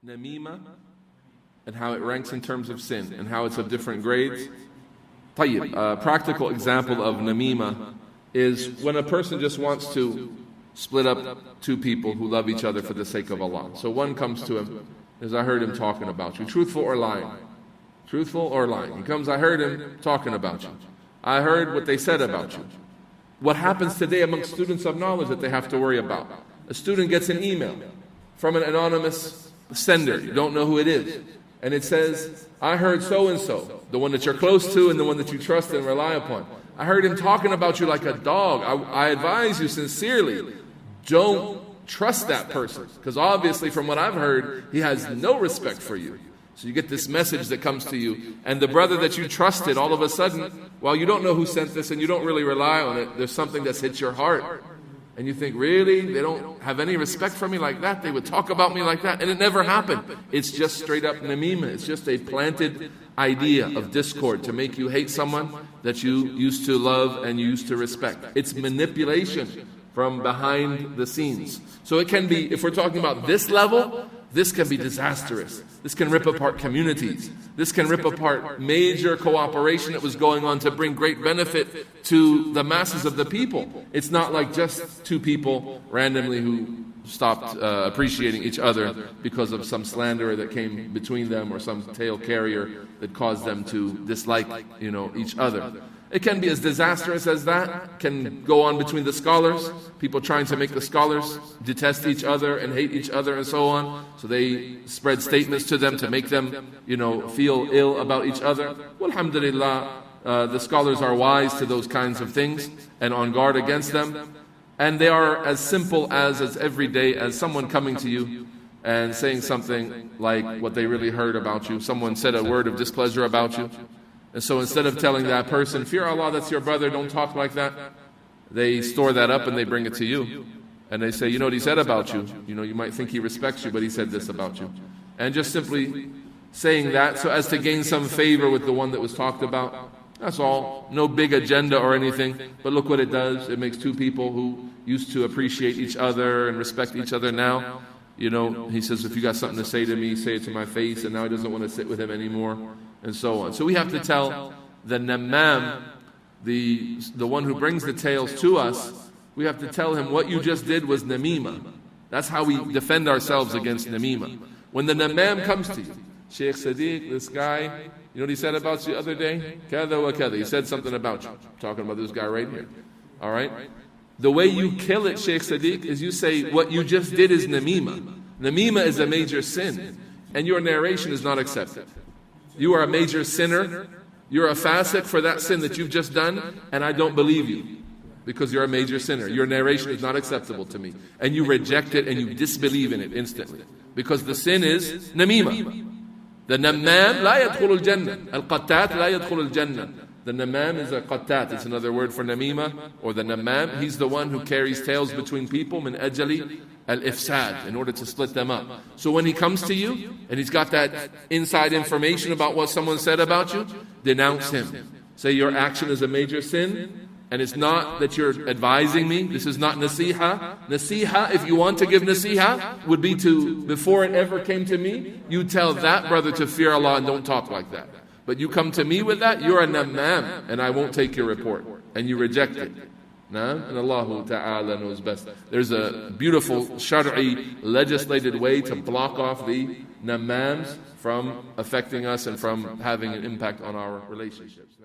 namima and how it ranks in terms of sin and how it's of different grades. طيب, a practical example of namima is when a person just wants to split up two people who love each other for the sake of Allah. So one comes to him, says, I heard him talking about you. Truthful or lying? Truthful or lying? He comes, I heard him talking about you. I heard what they said about you. What happens today amongst students of knowledge that they have to worry about? A student gets an email from an anonymous sender. You don't know who it is. And it says, I heard so-and-so, the one that you're close to and the one that you trust and rely upon. I heard him talking about you like a dog. I advise you sincerely, don't trust that person. Because obviously from what I've heard, he has no respect for you. So you get this message that comes to you. And the brother that you trusted, all of a sudden, while you don't know who sent this and you don't really rely on it, there's something that's hit your heart. And you think, really? They don't have any respect for me like that? They would talk about me like that? And it never happened. It's just straight up namima. It's just a planted idea of discord to make you hate someone that you used to love and you used to respect. It's manipulation from behind the scenes. So it can be, if we're talking about this level, this can be disastrous. This can rip apart communities. This can rip apart major cooperation that was going on to bring great benefit to the masses of the people. It's not like just two people randomly who stopped appreciating each other because of some slanderer that came between them or some tale carrier that caused them to dislike, each other. It can be as disastrous as that. Can go on between the scholars, people trying to make the scholars detest each other and hate each other and so on. So they spread statements to them to make them, feel ill about each other. Well, alhamdulillah, the scholars are wise to those kinds of things and on guard against them. And they are as simple as every day as someone coming to you and saying something like what they really heard about you. Someone said a word of displeasure about you. And so instead of telling that person, fear Allah, that's your brother, don't talk like that, they store that up and they bring it to you. And they say, you know what he said about you? You might think he respects you, but he said this about you. And just simply saying that so as to gain some favor with the one that was talked about. That's all. No big agenda or anything. But look what it does. It makes two people who used to appreciate each other and respect each other now. He says, if you got something to say to me, say it to my face. And now he doesn't want to sit with him anymore. And so on. So we have to tell the namam, the one who brings the tales to us, we have to tell him what you just did was namima. That's how we defend ourselves against namima. When the namam comes to you, Sheikh Sadiq, this guy, you know what he said about you the other day? Kada wa kada. He said something about you. I'm talking about this guy right here. All right? The way you kill it, Sheikh Sadiq, is you say what you just did is namima. Namima is a major sin. And your narration is not accepted. You are a major sinner. You're a fasiq for that sin that you've just done, and I don't believe you because you're a major sinner. Your narration is not acceptable to me. And you reject it and you disbelieve in it instantly because the sin is namima. The namam la yadkhul al-jannah. Al-qattat la yadkhul al-jannah. The namam is a qattat. It's another word for namima or the namam. He's the one who carries tales between people min ajali al-ifsad, in order to split them up. So when he comes to you and he's got that inside information about what someone said about you, denounce him. Say your action is a major sin and it's not that you're advising me. This is not nasiha. Nasiha, if you want to give nasiha, would be to, before it ever came to me, you tell that brother to fear Allah and don't talk like that. But you come to me with that, you're a namam and I won't take your report. And you reject it. And Allah Ta'ala knows best. There's a beautiful shari'i legislated way to block off the namams from affecting us and from having an impact on our relationships.